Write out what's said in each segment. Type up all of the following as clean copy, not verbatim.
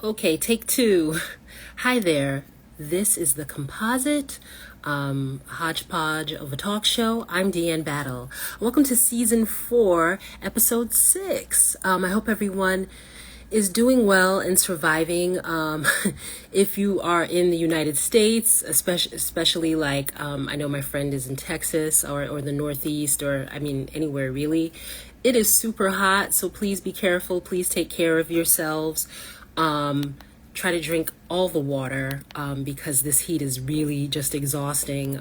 Okay, take two. Hi there. This is the Composite, hodgepodge of a talk show. I'm Deanne Battle. Welcome to season 4, episode 6. I hope everyone is doing well and surviving. If you are in the United States, especially like I know my friend is in Texas or the Northeast, or I mean anywhere really. It is super hot, so please be careful. Please take care of yourselves. Try to drink all the water because this heat is really just exhausting.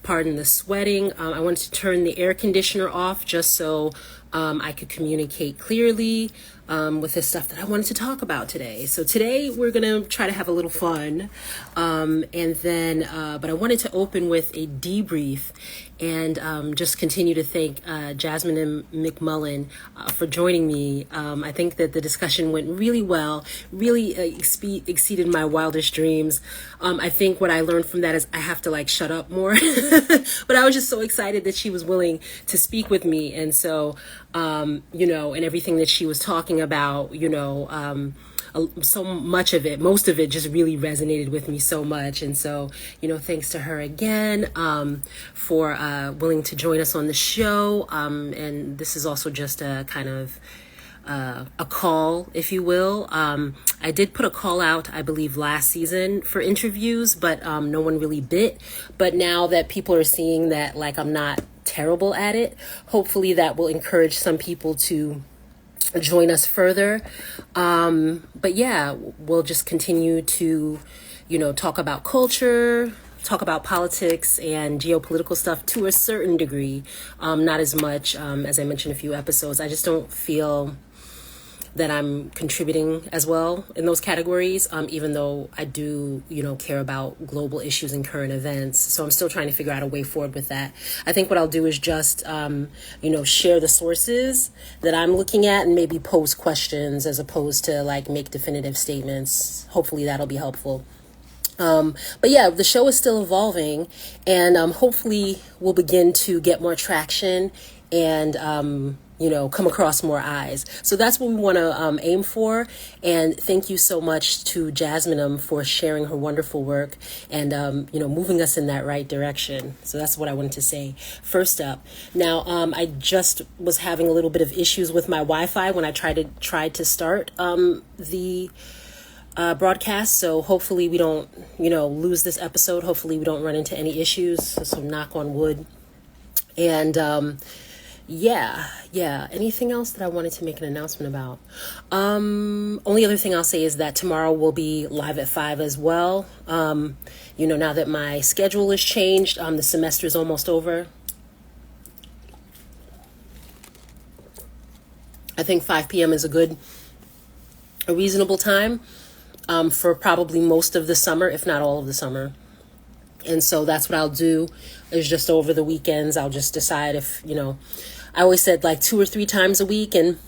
Pardon the sweating. I wanted to turn the air conditioner off just so I could communicate clearly with the stuff that I wanted to talk about today. So today we're going to try to have a little fun. But I wanted to open with a debrief and just continue to thank Jasmine and McMullen for joining me. I think that the discussion went really well, really exceeded my wildest dreams. I think what I learned from that is I have to like shut up more. But I was just so excited that she was willing to speak with me. And so, and everything that she was talking about, so much of it, most of it just really resonated with me so much. And so, thanks to her again for willing to join us on the show. And this is also just a kind of a call, if you will. I did put a call out, I believe, last season for interviews, but no one really bit. But now that people are seeing that, like, I'm not terrible at it, hopefully that will encourage some people to join us further. But yeah, we'll just continue to, talk about culture, talk about politics and geopolitical stuff to a certain degree. Not as much, as I mentioned a few episodes. I just don't feel that I'm contributing as well in those categories, even though I do, care about global issues and current events. So I'm still trying to figure out a way forward with that. I think what I'll do is just, share the sources that I'm looking at and maybe pose questions as opposed to like make definitive statements. Hopefully that'll be helpful. But yeah, the show is still evolving, and hopefully we'll begin to get more traction and, come across more eyes. So that's what we want to aim for. And thank you so much to Jasmine for sharing her wonderful work and, moving us in that right direction. So that's what I wanted to say first up. Now, I just was having a little bit of issues with my Wi-Fi when I tried to start the broadcast. So hopefully we don't, lose this episode. Hopefully we don't run into any issues. So knock on wood. And, yeah. Anything else that I wanted to make an announcement about? Only other thing I'll say is that tomorrow we'll be live at 5 as well. Now that my schedule is changed, the semester is almost over. I think 5 p.m. is a reasonable time for probably most of the summer, if not all of the summer. And so that's what I'll do is just over the weekends, I'll just decide if, I always said like 2 or 3 times a week, and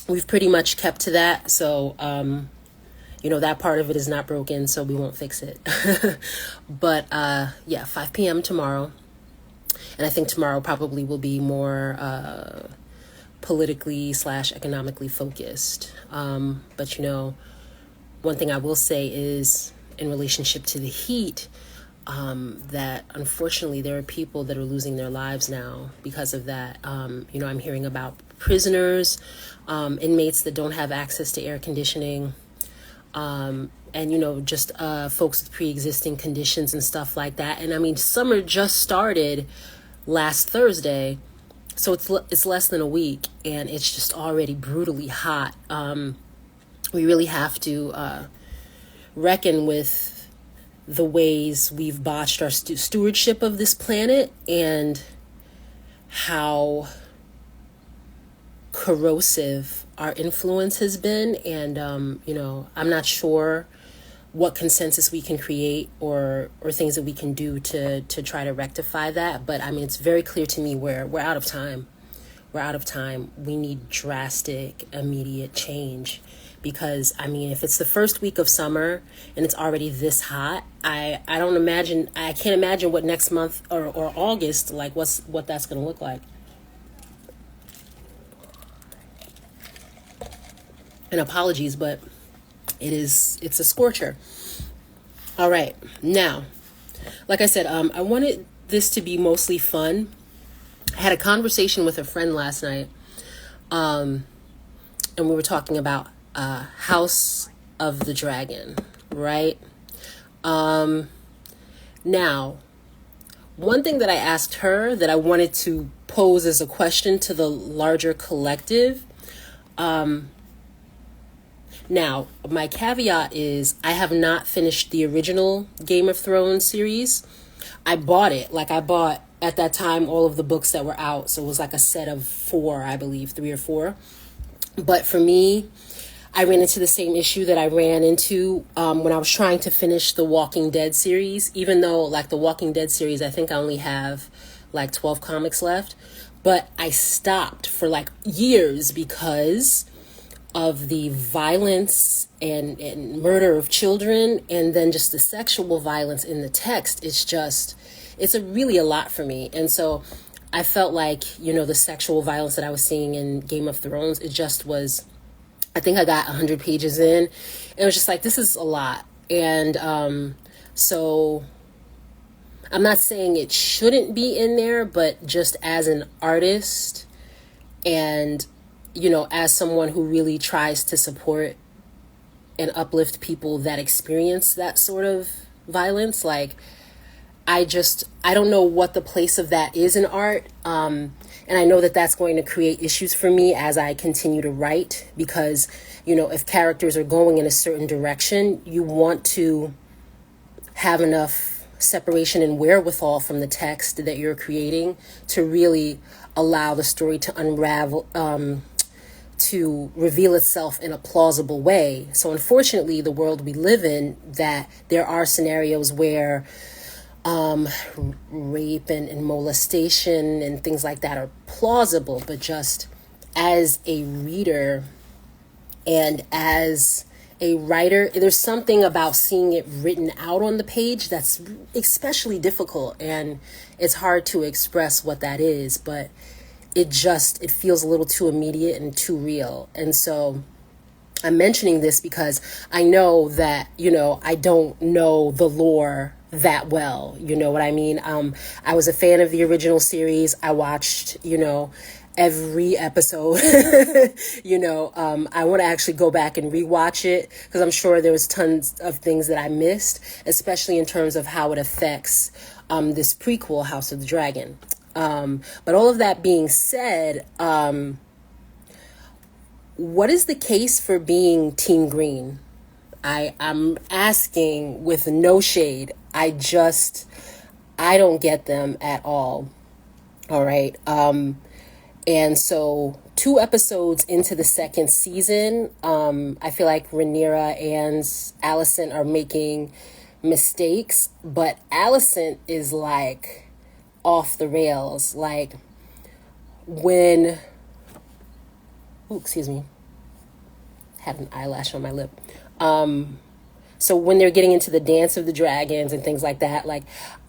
we've pretty much kept to that. So, that part of it is not broken, so we won't fix it. But 5 p.m. tomorrow. And I think tomorrow probably will be more politically / economically focused. But, one thing I will say is in relationship to the heat, that unfortunately there are people that are losing their lives now because of that. I'm hearing about prisoners, inmates that don't have access to air conditioning, and, just folks with pre-existing conditions and stuff like that. And I mean, summer just started last Thursday, so it's less than a week, and it's just already brutally hot. We really have to reckon with the ways we've botched our stewardship of this planet and how corrosive our influence has been. And, I'm not sure what consensus we can create or things that we can do to try to rectify that. But I mean, it's very clear to me we're out of time. We're out of time. We need drastic, immediate change. Because, I mean, if it's the first week of summer and it's already this hot, I can't imagine what next month or August, like what that's going to look like. And apologies, but it's a scorcher. All right. Now, like I said, I wanted this to be mostly fun. I had a conversation with a friend last night, and we were talking about House of the Dragon, right? Now, one thing that I asked her that I wanted to pose as a question to the larger collective. Now, my caveat is I have not finished the original Game of Thrones series. I bought it. Like, I bought, at that time, all of the books that were out. So it was like a set of 4, I believe, 3 or 4. But for me, I ran into the same issue that I ran into when I was trying to finish the Walking Dead series. Even though, like, the Walking Dead series, I think I only have, like, 12 comics left. But I stopped for, like, years because of the violence and murder of children, and then just the sexual violence in the text. It's really a lot for me. And so I felt like, the sexual violence that I was seeing in Game of Thrones, it just was, I think I got 100 pages in, and it was just like, this is a lot. And so I'm not saying it shouldn't be in there, but just as an artist and as someone who really tries to support and uplift people that experience that sort of violence, like, I don't know what the place of that is in art. And I know that that's going to create issues for me as I continue to write, because, if characters are going in a certain direction, you want to have enough separation and wherewithal from the text that you're creating to really allow the story to unravel, to reveal itself in a plausible way. So unfortunately, the world we live in, that there are scenarios where rape and molestation and things like that are plausible, but just as a reader and as a writer, there's something about seeing it written out on the page that's especially difficult, and it's hard to express what that is, but it feels a little too immediate and too real. And so I'm mentioning this because I know that, I don't know the lore that well. You know what I mean? I was a fan of the original series. I watched, every episode. I want to actually go back and rewatch it, because I'm sure there was tons of things that I missed, especially in terms of how it affects this prequel, House of the Dragon. But all of that being said, what is the case for being Team Green? I'm asking with no shade. I don't get them at all. All right. And so 2 episodes into the second season, I feel like Rhaenyra and Alicent are making mistakes, but Alicent is like off the rails. Like, when excuse me, had an eyelash on my lip. So when they're getting into the Dance of the Dragons and things like that, like,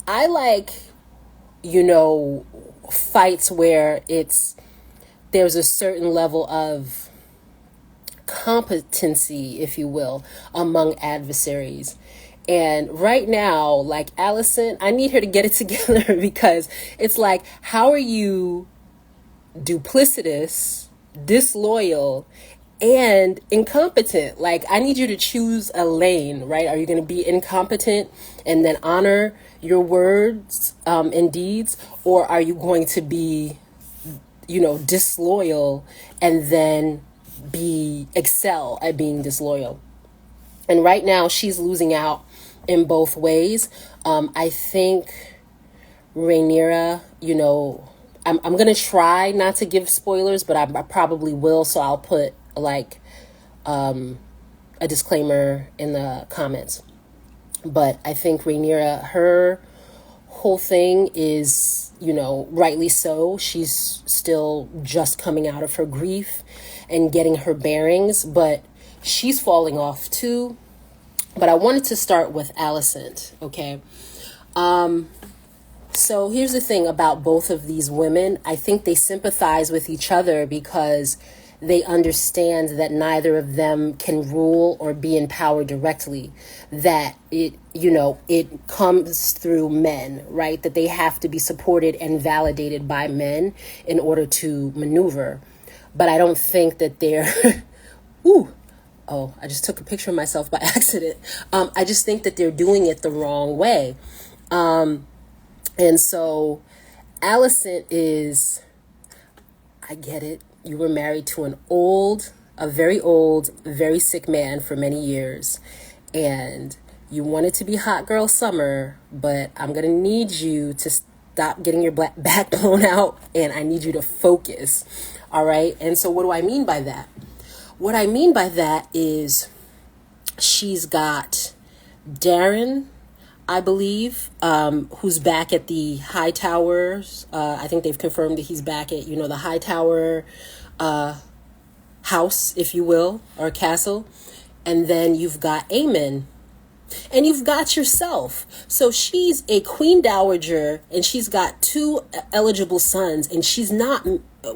I like, fights where there's a certain level of competency, if you will, among adversaries. And right now, like, Alicent, I need her to get it together, because it's like, how are you duplicitous, disloyal, and incompetent? Like, I need you to choose a lane, right? Are you going to be incompetent and then honor your words and deeds? Or are you going to be, disloyal and then excel at being disloyal? And right now, she's losing out in both ways. I think Rhaenyra, I'm going to try not to give spoilers, but I probably will. So I'll put like a disclaimer in the comments. But I think Rhaenyra, her whole thing is, rightly so. She's still just coming out of her grief and getting her bearings, but she's falling off too. But I wanted to start with Alicent, okay? So here's the thing about both of these women. I think they sympathize with each other because they understand that neither of them can rule or be in power directly, that it comes through men, right? That they have to be supported and validated by men in order to maneuver. But I don't think that they're, ooh, oh, I just took a picture of myself by accident. I just think that they're doing it the wrong way. And so Alicent is, I get it. You were married to a very old, very sick man for many years. And you wanted to be hot girl summer, but I'm going to need you to stop getting your back blown out, and I need you to focus. All right. And so what do I mean by that? What I mean by that is she's got Darren, I believe, who's back at the High Towers. I think they've confirmed that he's back at, the High Tower house, if you will, or castle. And then you've got Aemon. And you've got yourself. So she's a queen dowager, and she's got 2 eligible sons, and she's not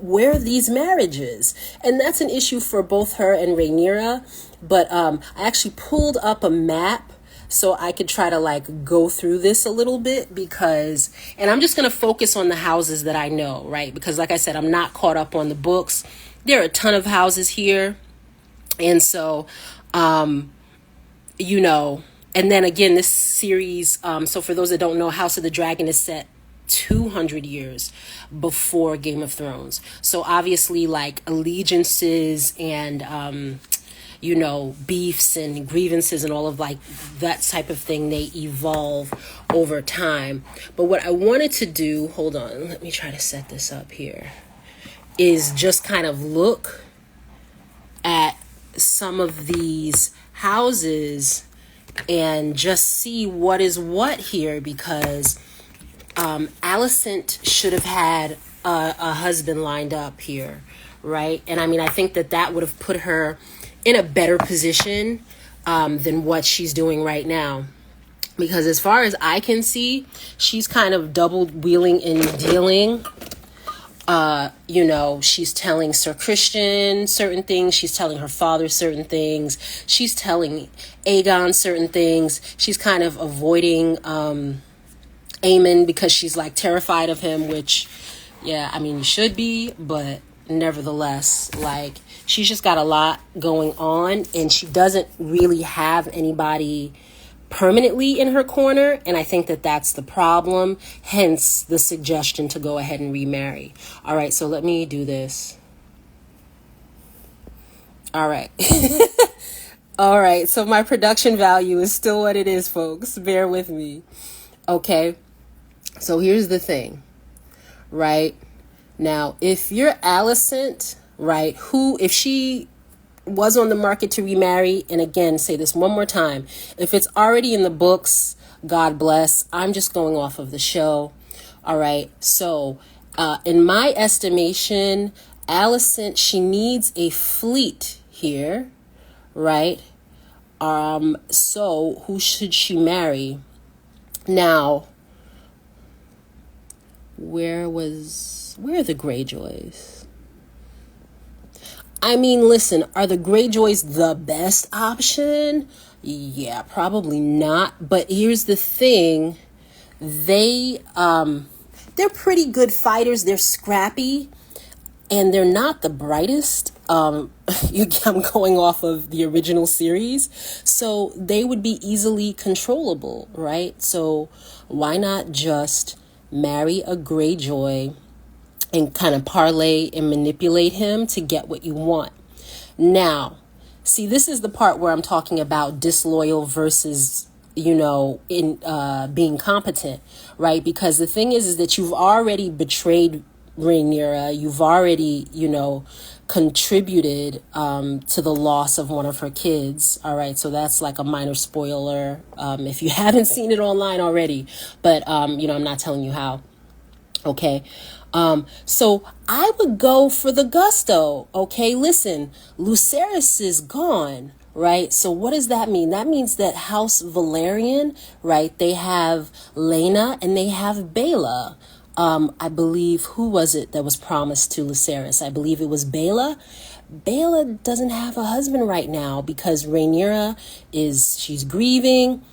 where are these marriages? And that's an issue for both her and Rhaenyra. But I actually pulled up a map so I could try to go through this a little bit, and I'm just going to focus on the houses that I know, right? Because like I said, I'm not caught up on the books. There are a ton of houses here. And so, and then again, this series, so for those that don't know, House of the Dragon is set 200 years before Game of Thrones. So obviously allegiances and, beefs and grievances and all of that type of thing, they evolve over time. But what I wanted to do, hold on, let me try to set this up here, is just kind of look at some of these houses and just see what is what here, because Alicent should have had a husband lined up here, right? And I think that would have put her in a better position than what she's doing right now. Because as far as I can see, she's kind of double wheeling and dealing. She's telling Sir Christian certain things. She's telling her father certain things. She's telling Aegon certain things. She's kind of avoiding Aemon because she's terrified of him, which, yeah, you should be, but nevertheless, she's just got a lot going on, and she doesn't really have anybody permanently in her corner, and I think that that's the problem, hence the suggestion to go ahead and remarry. All right, so let me do this. All right. All right, so my production value is still what it is, folks. Bear with me. Okay, so here's the thing, right? Now, if you're Alicent, right, if she was on the market to remarry, and again, say this one more time, if it's already in the books, God bless. I'm just going off of the show. All right. So in my estimation, Alicent, she needs a fleet here, right? So who should she marry? Now, where are the Greyjoys? Listen, are the Greyjoys the best option? Yeah, probably not. But here's the thing. They're pretty good fighters. They're scrappy, and they're not the brightest. I'm going off of the original series. So they would be easily controllable, right? So why not just marry a Greyjoy and kind of parlay and manipulate him to get what you want? Now, see, this is the part where I'm talking about disloyal versus, in being competent, right? Because the thing is that you've already betrayed Rhaenyra. You've already, contributed to the loss of one of her kids. All right, so that's a minor spoiler if you haven't seen it online already. But, I'm not telling you how. Okay. So I would go for the gusto. Okay, listen, Lucerys is gone, right? So what does that mean? That means that House Valerian, right? They have Laena and they have Baela. I believe, who was it that was promised to Lucerys? I believe it was Baela. Baela doesn't have a husband right now because Rhaenyra she's grieving.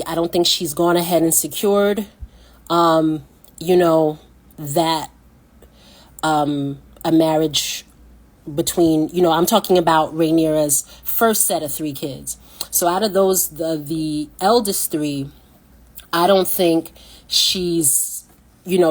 I don't think she's gone ahead and secured, that a marriage between, I'm talking about Rhaenyra's first set of 3 kids. So out of those, the eldest 3, I don't think she's,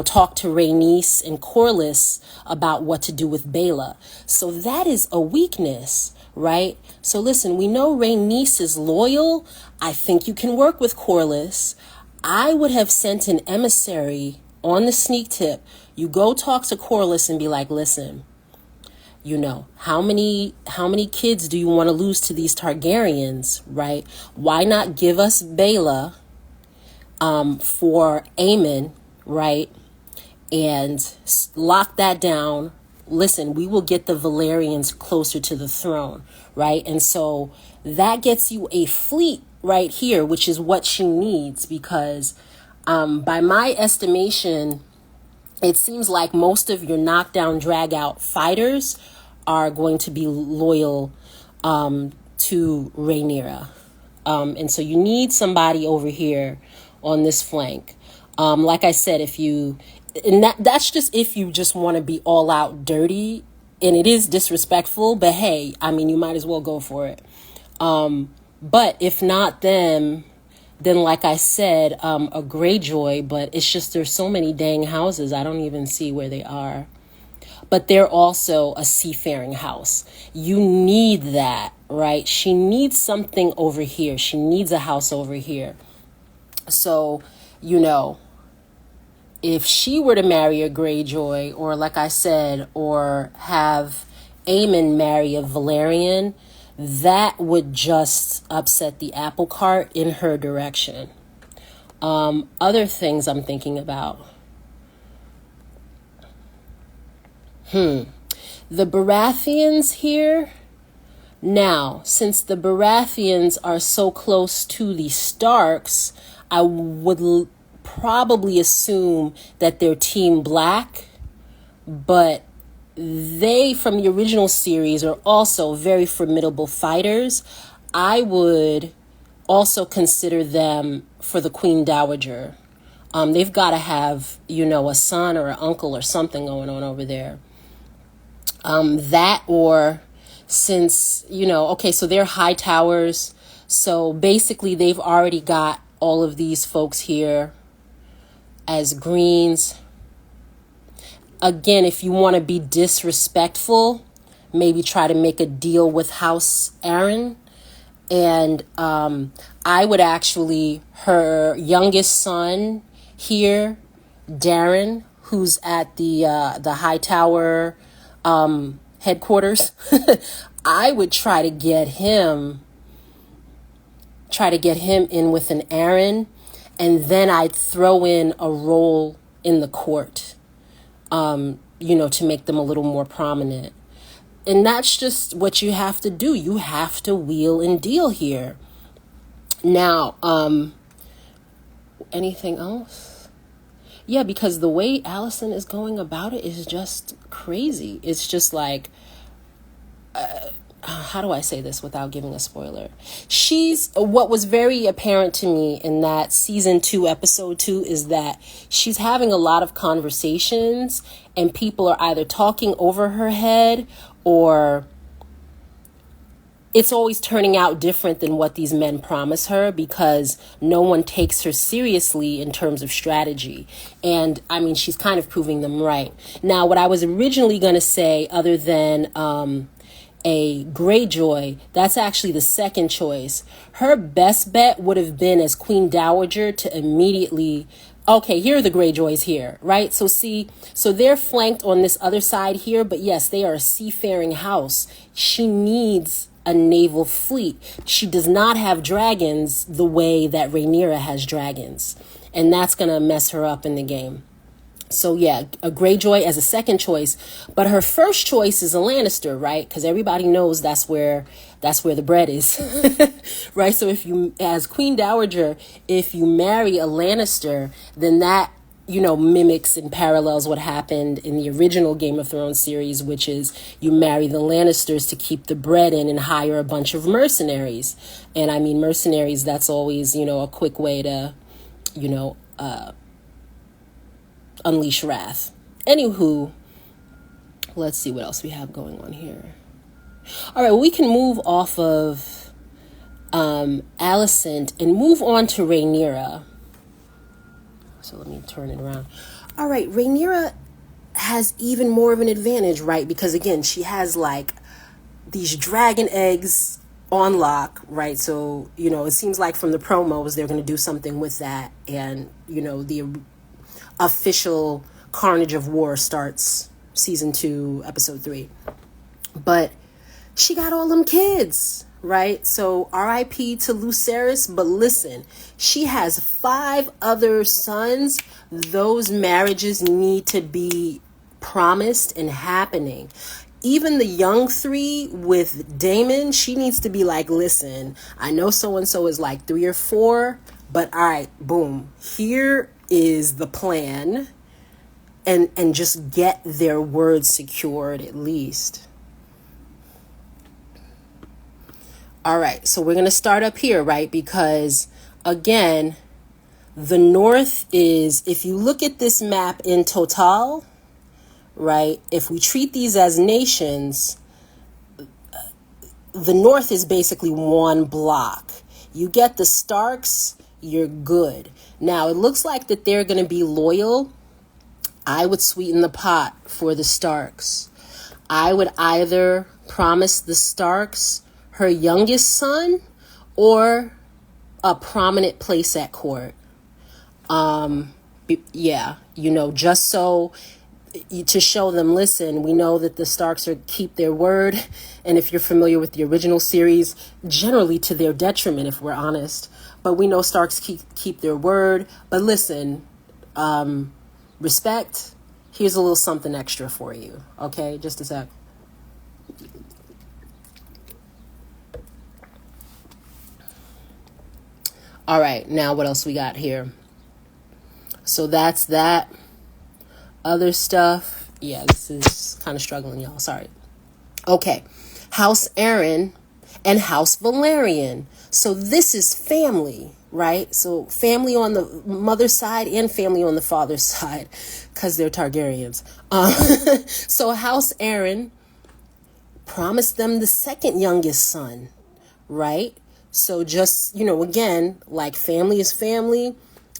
talked to Rhaenys and Corlys about what to do with Baela. So that is a weakness, right? So listen, we know Rhaenys is loyal. I think you can work with Corlys. I would have sent an emissary on the sneak tip. You go talk to Corlys and be like, listen, how many kids do you want to lose to these Targaryens, right? Why not give us Baela for Aemon, right? And lock that down. Listen, we will get the Valerians closer to the throne, right? And so that gets you a fleet right here, which is what she needs, because by my estimation, it seems like most of your knockdown, drag out fighters are going to be loyal to Rhaenyra. And so you need somebody over here on this flank. Like I said, that's just if you just want to be all out dirty, and it is disrespectful, but hey, you might as well go for it. But if not them, then like I said, a Greyjoy, but it's just there's so many dang houses, I don't even see where they are. But they're also a seafaring house. You need that, right? She needs something over here. She needs a house over here. So, if she were to marry a Greyjoy, or like I said, or have Aemon marry a Valerian, that would just upset the apple cart in her direction. Other things I'm thinking about. The Baratheons here. Now, since the Baratheons are so close to the Starks, I would probably assume that they're Team Black, but they, from the original series, are also very formidable fighters. I would also consider them for the Queen Dowager. They've got to have, a son or an uncle or something going on over there. That, or since, okay, so they're high towers. So basically they've already got all of these folks here as greens. Again, if you want to be disrespectful, maybe try to make a deal with House Aaron. And I would actually, her youngest son here, Darren, who's at the high tower headquarters, I would try to get him in with an Aaron, and then I'd throw in a role in the court, to make them a little more prominent. And that's just what you have to do. You have to wheel and deal here. Now, anything else? Yeah, because the way Allison is going about it is just crazy. It's just like, how do I say this without giving a spoiler? What was very apparent to me in that season 2, episode 2, is that she's having a lot of conversations and people are either talking over her head, or it's always turning out different than what these men promise her, because no one takes her seriously in terms of strategy. And she's kind of proving them right. Now, what I was originally going to say, other than a Greyjoy, that's actually the second choice. Her best bet would have been as Queen Dowager to immediately, okay, here are the Greyjoys here, right? So they're flanked on this other side here, but yes, they are a seafaring house. She needs a naval fleet. She does not have dragons the way that Rhaenyra has dragons, and that's going to mess her up in the game. So yeah, a Greyjoy as a second choice, but her first choice is a Lannister, right? Because everybody knows that's where the bread is, right? So if you, as Queen Dowager, if you marry a Lannister, then that mimics and parallels what happened in the original Game of Thrones series, which is you marry the Lannisters to keep the bread in and hire a bunch of mercenaries. And I mean, mercenaries, that's always, a quick way to, unleash wrath. Anywho, let's see what else we have going on here. All right, well, we can move off of Alicent and move on to Rhaenyra. So let me turn it around. All right, Rhaenyra has even more of an advantage, right? Because again, she has like these dragon eggs on lock, right? So, it seems like from the promos, they're going to do something with that. And, the official carnage of war starts season 2, episode 3. But she got all them kids, right? So RIP to Lucerys, but listen, she has 5 other sons. Those marriages need to be promised and happening. Even the young 3 with Daemon, she needs to be like, listen, I know so-and-so is like 3 or 4, but all right, boom, here is the plan, and just get their word secured at least. All right, so we're going to start up here, right? Because, again, the North is, if you look at this map in total, right, if we treat these as nations, the North is basically one block. You get the Starks, you're good. Now, it looks like that they're going to be loyal. I would sweeten the pot for the Starks. I would either promise the Starks her youngest son or a prominent place at court. Just so to show them, listen, we know that the Starks keep their word. And if you're familiar with the original series, generally to their detriment, if we're honest. But we know Starks keep their word. But listen, respect, here's a little something extra for you. Okay, just a sec. All right, now what else we got here? So that's that. Other stuff. Yeah, this is kind of struggling, y'all. Sorry. Okay. House Aaron and House Valerian. So this is family, right? So family on the mother's side and family on the father's side, because they're Targaryens. So House Aaron promised them the second youngest son, right? So just, again, like family is family.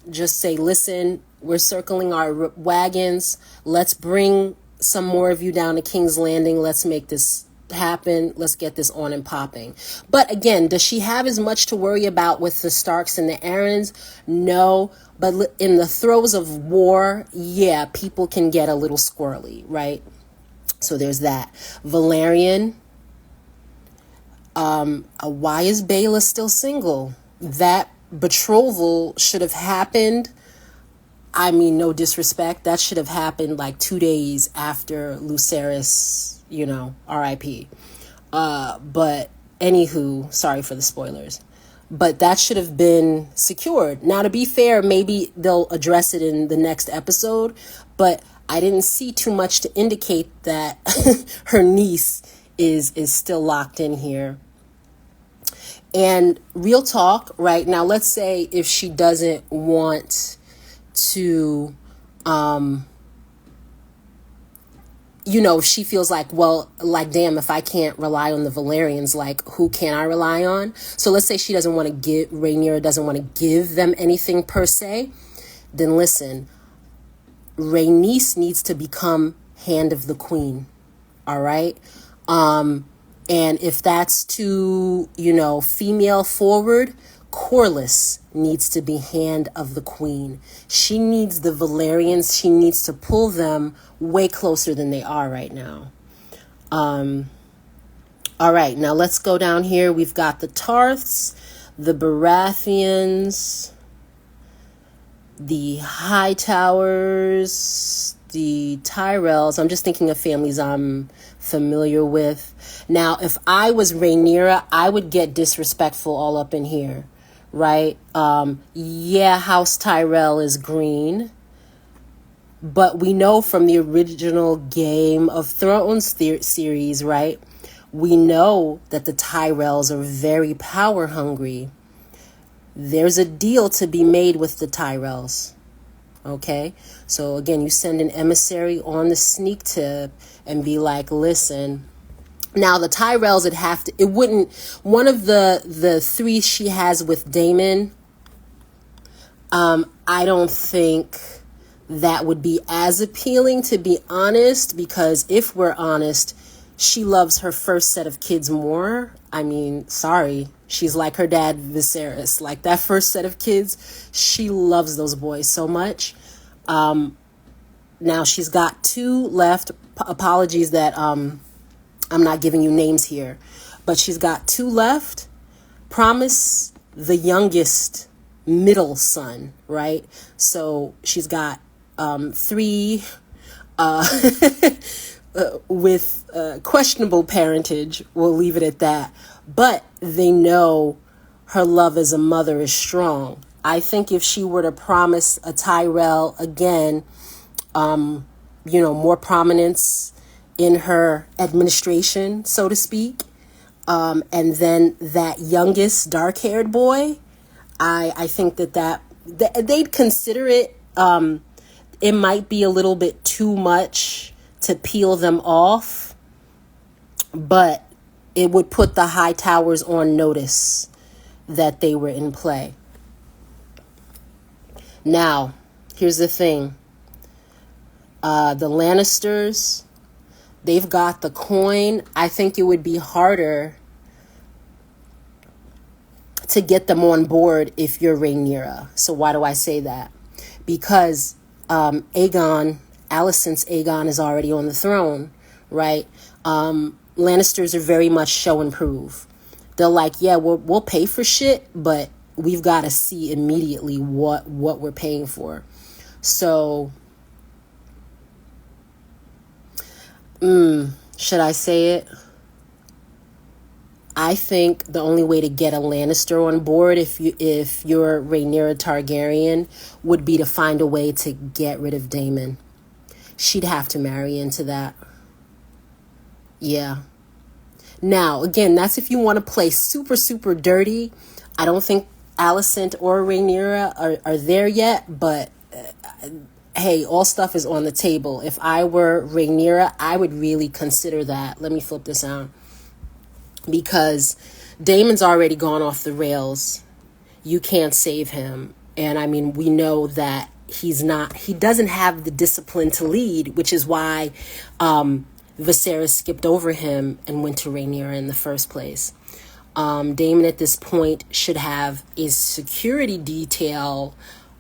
Just say, listen, we're circling our wagons. Let's bring some more of you down to King's Landing. Let's make this happen. Let's get this on and popping. But again, does she have as much to worry about with the Starks and the Aarons? No. But in the throes of war, yeah, people can get a little squirrely, right? So there's that. Valerian. Why is Baela still single? That betrothal should have happened. I mean, no disrespect. That should have happened like 2 days after Lucerys, RIP. But anywho, sorry for the spoilers. But that should have been secured. Now, to be fair, maybe they'll address it in the next episode. But I didn't see too much to indicate that her niece is still locked in here. And real talk, right? Now, let's say if she doesn't want to, if she feels like, well, like, damn, if I can't rely on the Valerians, like, who can I rely on? So let's say she doesn't want to Rhaenyra doesn't want to give them anything per se. Then listen, Rhaenys needs to become Hand of the Queen. All right? And if that's too, female forward, Corlys needs to be Hand of the Queen. She needs the Valerians. She needs to pull them way closer than they are right now. All right, now let's go down here. We've got the Tarths, the Baratheons, the Hightowers, the Tyrells. I'm just thinking of families I'm familiar with. Now, if I was Rhaenyra, I would get disrespectful all up in here, right? House Tyrell is green. But we know from the original Game of Thrones series, right? We know that the Tyrells are very power hungry. There's a deal to be made with the Tyrells. Okay? So again, you send an emissary on the sneak tip and be like, listen. Now the Tyrells would have to, it wouldn't, one of the three she has with Daemon, I don't think that would be as appealing, to be honest, because if we're honest, she loves her first set of kids more. I mean, sorry, she's like her dad, Viserys. Like that first set of kids, she loves those boys so much. Now she's got 2 left. Apologies that I'm not giving you names here, but she's got 2 left. Promise the youngest middle son, right? So she's got 3 with questionable parentage. We'll leave it at that. But they know her love as a mother is strong. I think if she were to promise a Tyrell again, more prominence in her administration, so to speak, and then that youngest dark-haired boy, I think that they'd consider it. It might be a little bit too much to peel them off, but it would put the High Towers on notice that they were in play. Now, here's the thing. The Lannisters, they've got the coin. I think it would be harder to get them on board if you're Rhaenyra. So why do I say that? Because Alicent's Aegon is already on the throne, right? Lannisters are very much show and prove. They're like, yeah, we'll pay for shit, but we've got to see immediately what we're paying for. So, should I say it? I think the only way to get a Lannister on board, if you're Rhaenyra Targaryen, would be to find a way to get rid of Daemon. She'd have to marry into that. Yeah. Now, again, that's if you want to play super, super dirty. I don't think Alicent or Rhaenyra are there yet, but hey, all stuff is on the table. If I were Rhaenyra, I would really consider that. Let me flip this out. Because Daemon's already gone off the rails. You can't save him. And I mean, we know that he doesn't have the discipline to lead, which is why Viserys skipped over him and went to Rhaenyra in the first place. Daemon at this point should have a security detail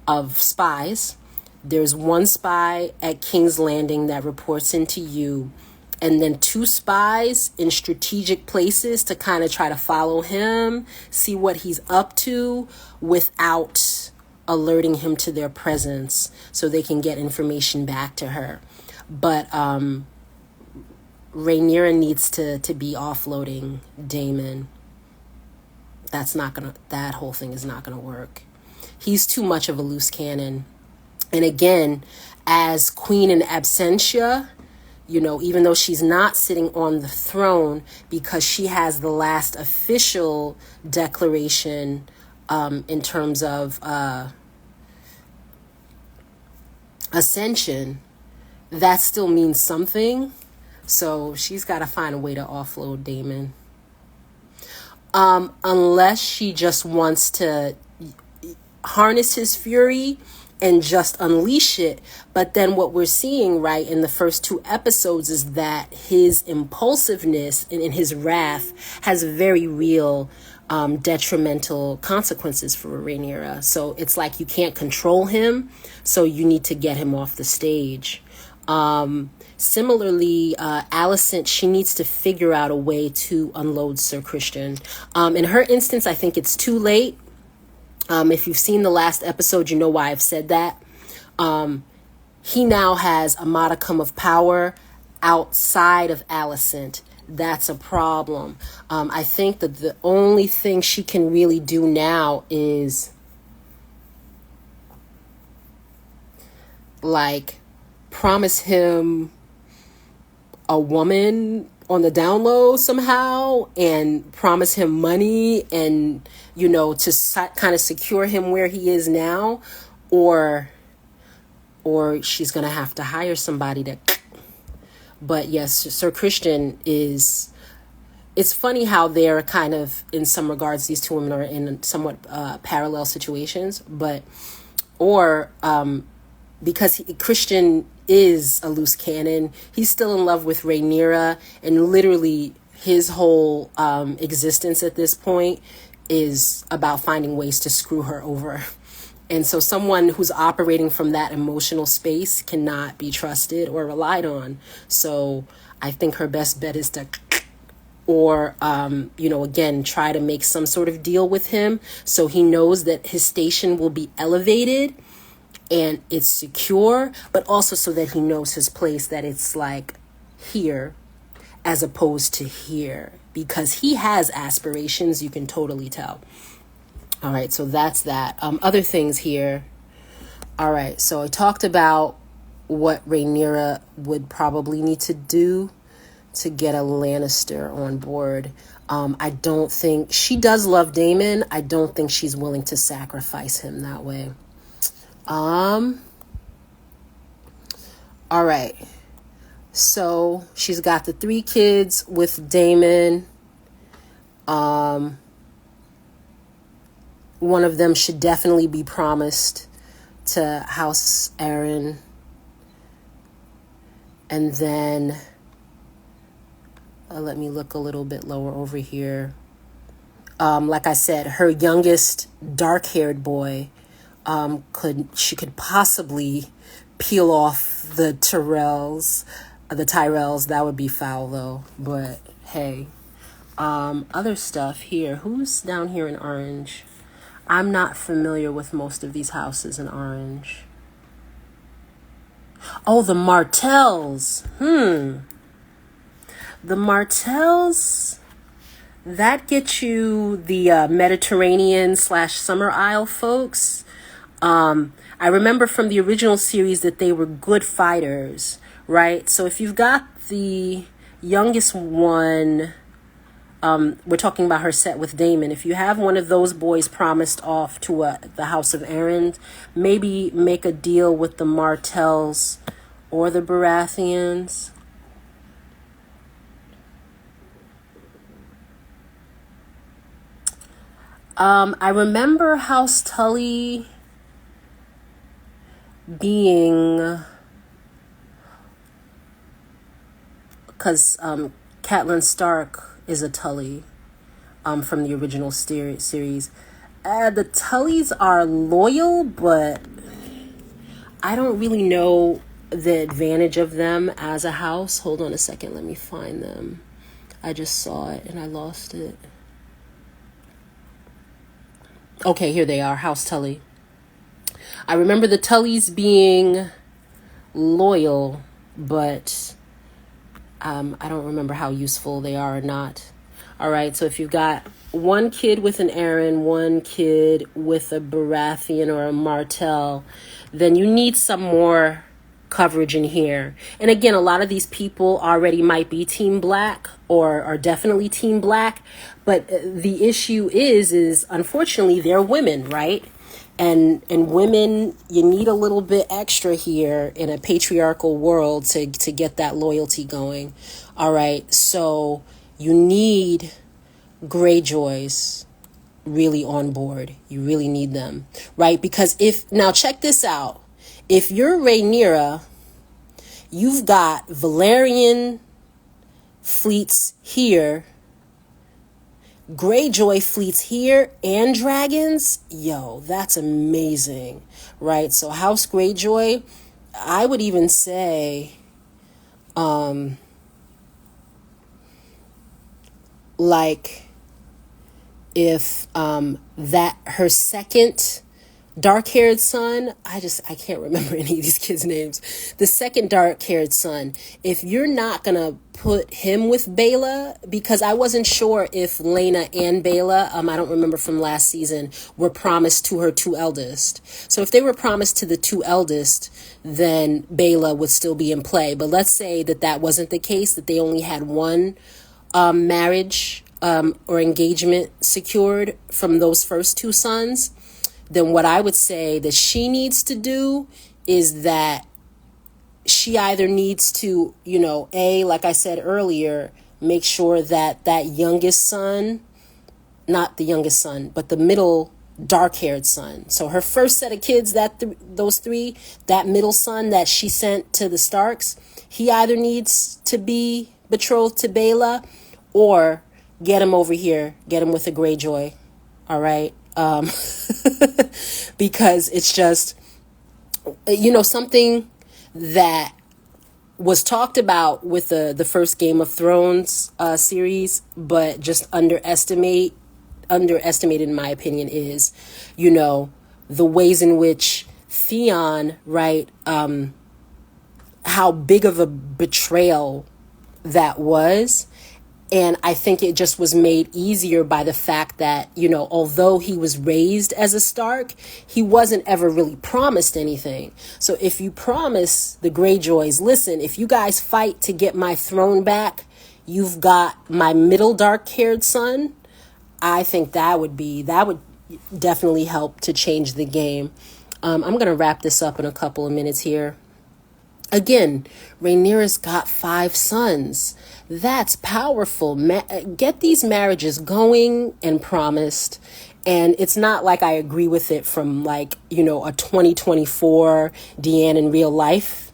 of spies. There's 1 spy at King's Landing that reports into you, and then 2 spies in strategic places to kind of try to follow him, see what he's up to without alerting him to their presence so they can get information back to her. But Rhaenyra needs to be offloading Daemon. That whole thing is not gonna work. He's too much of a loose cannon. And again, as Queen in absentia, even though she's not sitting on the throne, because she has the last official declaration in terms of ascension, that still means something. So she's got to find a way to offload Daemon. Unless she just wants to harness his fury and just unleash it. But then what we're seeing, right, in the first 2 episodes is that his impulsiveness and his wrath has very real detrimental consequences for Rhaenyra. So it's like you can't control him, so you need to get him off the stage. Similarly, Alicent, she needs to figure out a way to unload Sir Christian. In her instance, I think it's too late. If you've seen the last episode, you know why I've said that. He now has a modicum of power outside of Alicent. That's a problem. I think that the only thing she can really do now is like promise him a woman on the down low somehow, and promise him money and, to kind of secure him where he is now, or she's going to have to hire somebody to. But yes, Sir Christian is, it's funny how they're kind of, in some regards, these two women are in somewhat parallel situations, because Christian is a loose cannon. He's still in love with Rhaenyra, and literally his whole existence at this point is about finding ways to screw her over. And so someone who's operating from that emotional space cannot be trusted or relied on. So I think her best bet is to, or, again, try to make some sort of deal with him so he knows that his station will be elevated and it's secure, but also so that he knows his place, that it's like here as opposed to here, because he has aspirations, you can totally tell. All right, so that's that. Other things here. All right, so I talked about what Rhaenyra would probably need to do to get a Lannister on board. I don't think, she does love Daemon. I don't think she's willing to sacrifice him that way. All right. So she's got the 3 kids with Daemon. One of them should definitely be promised to House Aaron. And then let me look a little bit lower over here. Like I said, her youngest dark-haired boy, could possibly peel off the Tyrells. That would be foul though, but hey. Other stuff here. Who's down here in Orange? I'm not familiar with most of these houses in Orange. Oh, the Martells. The Martells, that gets you the Mediterranean / Summer Isle folks. I remember from the original series that they were good fighters, right? So if you've got the youngest one, we're talking about her set with Daemon. If you have one of those boys promised off to the House of Aaron, maybe make a deal with the Martells or the Baratheons. I remember House Tully being, because Catelyn Stark is a Tully from the original series. The Tullys are loyal, but I don't really know the advantage of them as a house. Hold on a second, let me find them. I just saw it and I lost it. Okay, here they are, House Tully. I remember the Tullys being loyal, but I don't remember how useful they are or not. All right, so if you've got one kid with an Aaron, one kid with a Baratheon or a Martell, then you need some more coverage in here. And again, a lot of these people already might be Team Black or are definitely Team Black, but the issue is unfortunately they're women, right? And women, you need a little bit extra here in a patriarchal world to get that loyalty going. All right, so you need Greyjoys really on board. You really need them, right? Because now check this out. If you're Rhaenyra, you've got Valyrian fleets here, Greyjoy fleets here, and dragons. Yo, that's amazing, right? So House Greyjoy, I would even say, like, if that her second dark-haired son, I can't remember any of these kids' names. The second dark-haired son, if you're not gonna put him with Bela, because I wasn't sure if Lena and Bela, I don't remember from last season, were promised to her two eldest. So if they were promised to the two eldest, then Bela would still be in play. But let's say that that wasn't the case, that they only had one marriage or engagement secured from those first two sons. Then what I would say that she needs to do is that she either needs to, like I said earlier, make sure that that youngest son, not the youngest son, but the middle dark-haired son. So her first set of kids, those three, that middle son that she sent to the Starks, he either needs to be betrothed to Bela or get him over here, get him with a Greyjoy. All right. Because it's just, something that was talked about with the first Game of Thrones series, but just underestimated in my opinion is, the ways in which Theon, right, how big of a betrayal that was. And I think it just was made easier by the fact that, although he was raised as a Stark, he wasn't ever really promised anything. So if you promise the Greyjoys, listen, if you guys fight to get my throne back, you've got my middle dark-haired son, I think that would definitely help to change the game. I'm going to wrap this up in a couple of minutes here. Again, Rhaenyra's got 5 sons. That's powerful. Get these marriages going and promised. And it's not like I agree with it from a 2024 Deanne in real life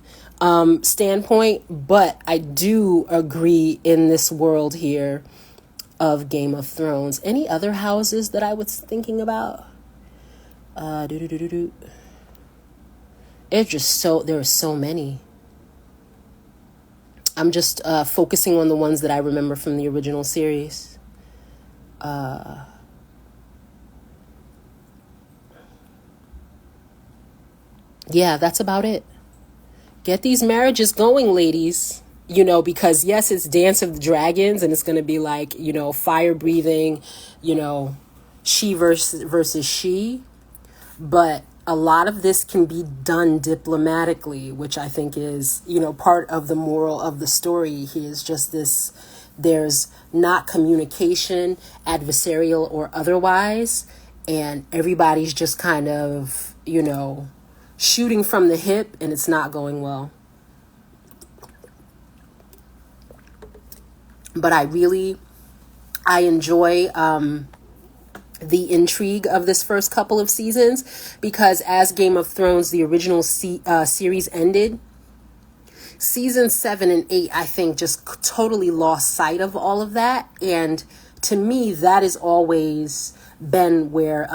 standpoint. But I do agree in this world here of Game of Thrones. Any other houses that I was thinking about? There are so many. I'm just focusing on the ones that I remember from the original series. Yeah, that's about it. Get these marriages going, ladies. Because yes, it's Dance of the Dragons and it's going to be like, fire breathing, she versus she. But a lot of this can be done diplomatically, which I think is, part of the moral of the story. He is just this, there's not communication, adversarial or otherwise, and everybody's just kind of, shooting from the hip, and it's not going well. But I enjoy the intrigue of this first couple of seasons, because as Game of Thrones, the original series ended, season 7 and 8, I think, just totally lost sight of all of that. And to me, that has always been where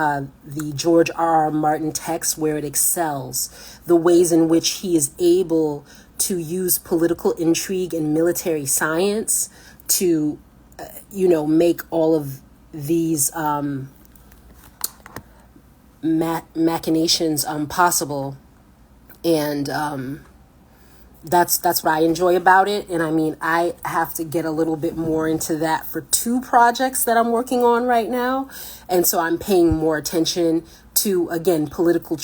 the George R.R. Martin text, where it excels, the ways in which he is able to use political intrigue and military science to, make all of these machinations possible. And that's what I enjoy about it. And I mean, I have to get a little bit more into that for 2 projects that I'm working on right now. And so I'm paying more attention to, again, political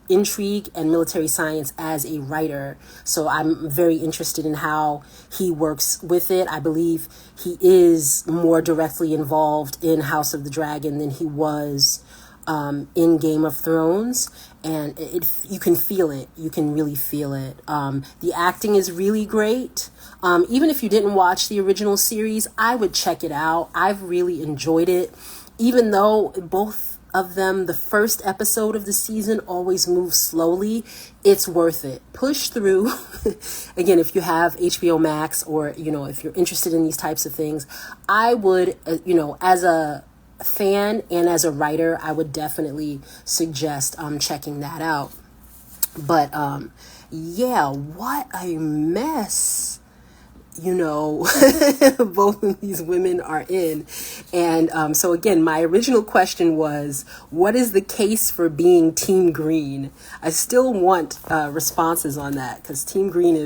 intrigue and military science as a writer. So I'm very interested in how he works with it. I believe he is more directly involved in House of the Dragon than he was in Game of Thrones, and you can feel it. You can really feel it. The acting is really great. Even if you didn't watch the original series, I would check it out. I've really enjoyed it, even though both of them, the first episode of the season always moves slowly. It's worth it. Push through. Again, if you have HBO Max, or if you're interested in these types of things, I would, as a fan and as a writer, I would definitely suggest checking that out. But yeah, what a mess. both of these women are in. And so again, my original question was, what is the case for being Team Green? I still want responses on that, because Team Green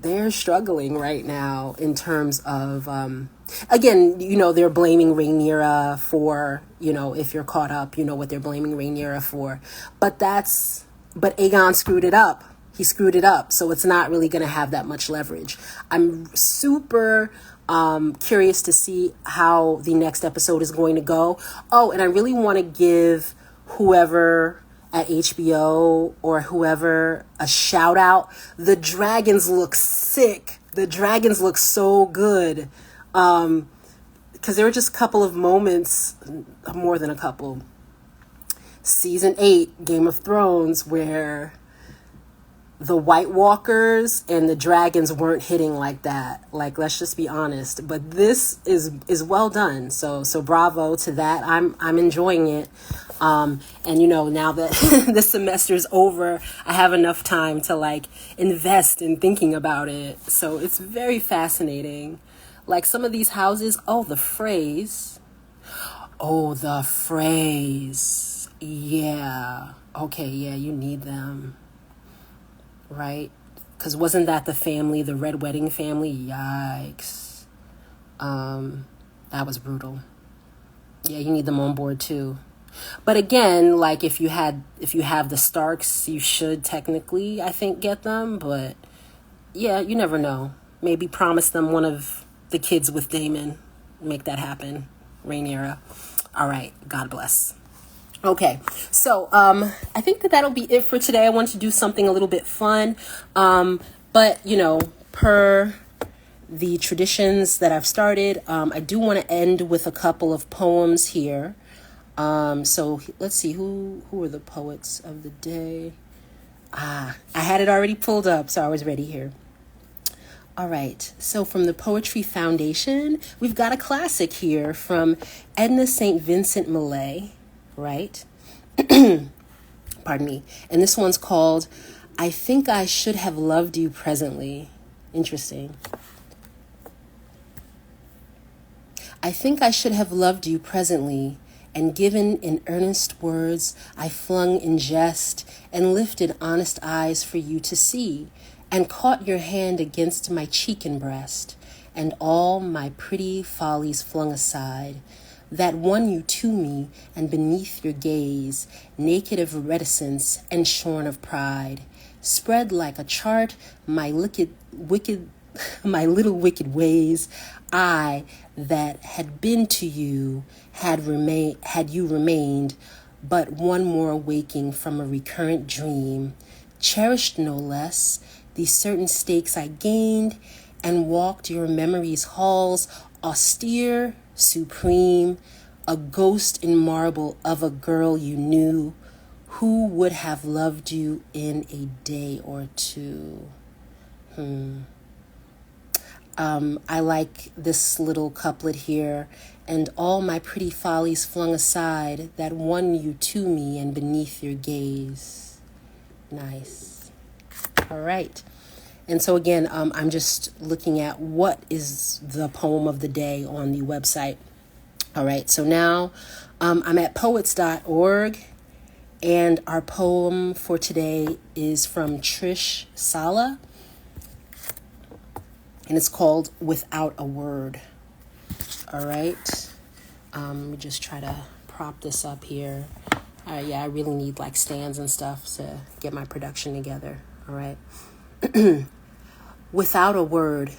they're struggling right now in terms of, again, they're blaming Rhaenyra for, if you're caught up, what they're blaming Rhaenyra for. But Aegon screwed it up. He screwed it up. So it's not really going to have that much leverage. I'm super curious to see how the next episode is going to go. Oh, and I really want to give whoever at HBO or whoever a shout out. The dragons look sick. The dragons look so good. Because there were just a couple of moments, more than a couple. Season 8, Game of Thrones, where the White Walkers and the dragons weren't hitting like that. Like, let's just be honest. But this is well done. So bravo to that. I'm enjoying it. And now that the semester's over, I have enough time to invest in thinking about it. So it's very fascinating. Like some of these houses, the phrase. Yeah. Okay, yeah, you need them. Right? Because wasn't that the family, the Red Wedding family? Yikes. That was brutal. Yeah, you need them on board too. But again, if you have the Starks, you should technically, I think, get them. But yeah, you never know. Maybe promise them one of the kids with Daemon. Make that happen. Rhaenyra. All right. God bless. Okay, so I think that'll be it for today. I wanted to do something a little bit fun, but per the traditions that I've started, I do want to end with a couple of poems here. So let's see, who are the poets of the day? I had it already pulled up, so I was ready here. All right, so from the Poetry Foundation, we've got a classic here from Edna St. Vincent Millay. Right? Pardon me. And this one's called, I Think I Should Have Loved You Presently. Interesting. I think I should have loved you presently, and given in earnest words I flung in jest, and lifted honest eyes for you to see, and caught your hand against my cheek and breast, and all my pretty follies flung aside, that won you to me, and beneath your gaze, naked of reticence and shorn of pride, spread like a chart my my little wicked ways. I that had been to you had you remained but one more waking from a recurrent dream, cherished no less the certain stakes I gained, and walked your memory's halls austere, supreme, a ghost in marble of a girl you knew, who would have loved you in a day or two. I like this little couplet here. And all my pretty follies flung aside, that won you to me and beneath your gaze. Nice. All right. And so again, I'm just looking at what is the poem of the day on the website. All right. So now I'm at poets.org, and our poem for today is from Trish Saleh, and it's called Without a Word. All right. Let me just try to prop this up here. Yeah, I really need like stands and stuff to get my production together. All right. Without a word.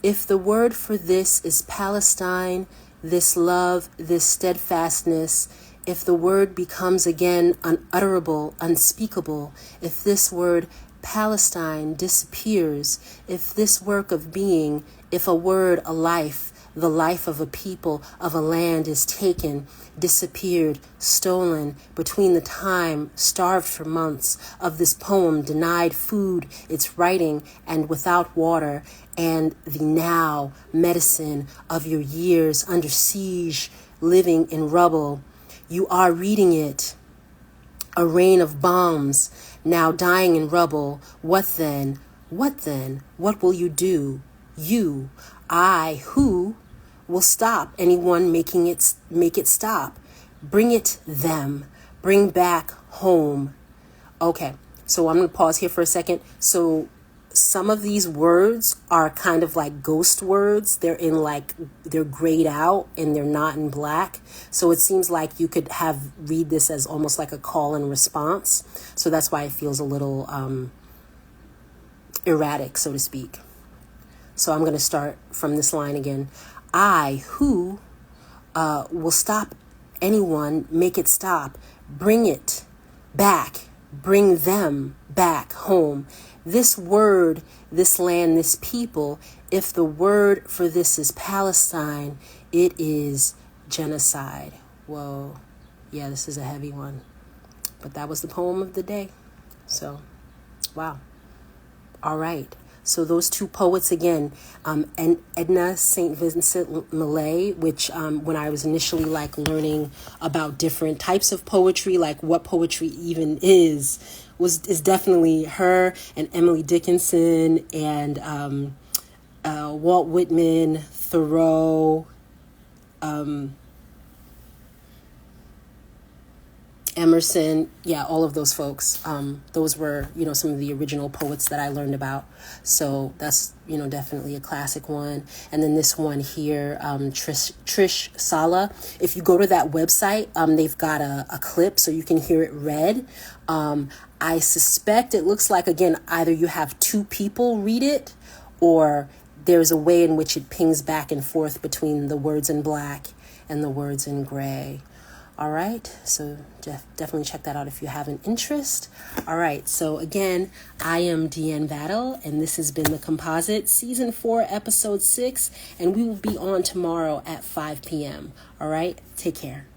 If the word for this is Palestine, this love, this steadfastness, if the word becomes again unutterable, unspeakable, if this word Palestine disappears, if this work of being, if a word, a life, the life of a people, of a land is taken, disappeared, stolen, between the time, starved for months, of this poem, denied food, its writing, and without water, and the now medicine of your years under siege, living in rubble. You are reading it. A rain of bombs, now dying in rubble. What then? What then? What will you do? You, I, who will stop anyone make it stop? Bring it them. Bring back home. Okay, so I'm going to pause here for a second. So some of these words are kind of like ghost words. They're grayed out and they're not in black. So it seems like you could read this as almost like a call and response. So that's why it feels a little erratic, so to speak. So I'm going to start from this line again. I, who will stop anyone, make it stop. Bring it back. Bring them back home. This word, this land, this people, if the word for this is Palestine, it is genocide. Whoa. Yeah, this is a heavy one. But that was the poem of the day. So, wow. All right. So those two poets again, and Edna St. Vincent Millay, which when I was initially learning about different types of poetry, like what poetry even is definitely her, and Emily Dickinson, and Walt Whitman, Thoreau, Emerson, yeah, all of those folks. Those were, some of the original poets that I learned about. So that's, definitely a classic one. And then this one here, Trish Saleh. If you go to that website, they've got a clip so you can hear it read. I suspect it looks like, again, either you have two people read it, or there's a way in which it pings back and forth between the words in black and the words in gray. All right, so definitely check that out if you have an interest. All right, so again, I am Deanne Battle, and this has been The Composite, Season 4, Episode 6, and we will be on tomorrow at 5 p.m. All right, take care.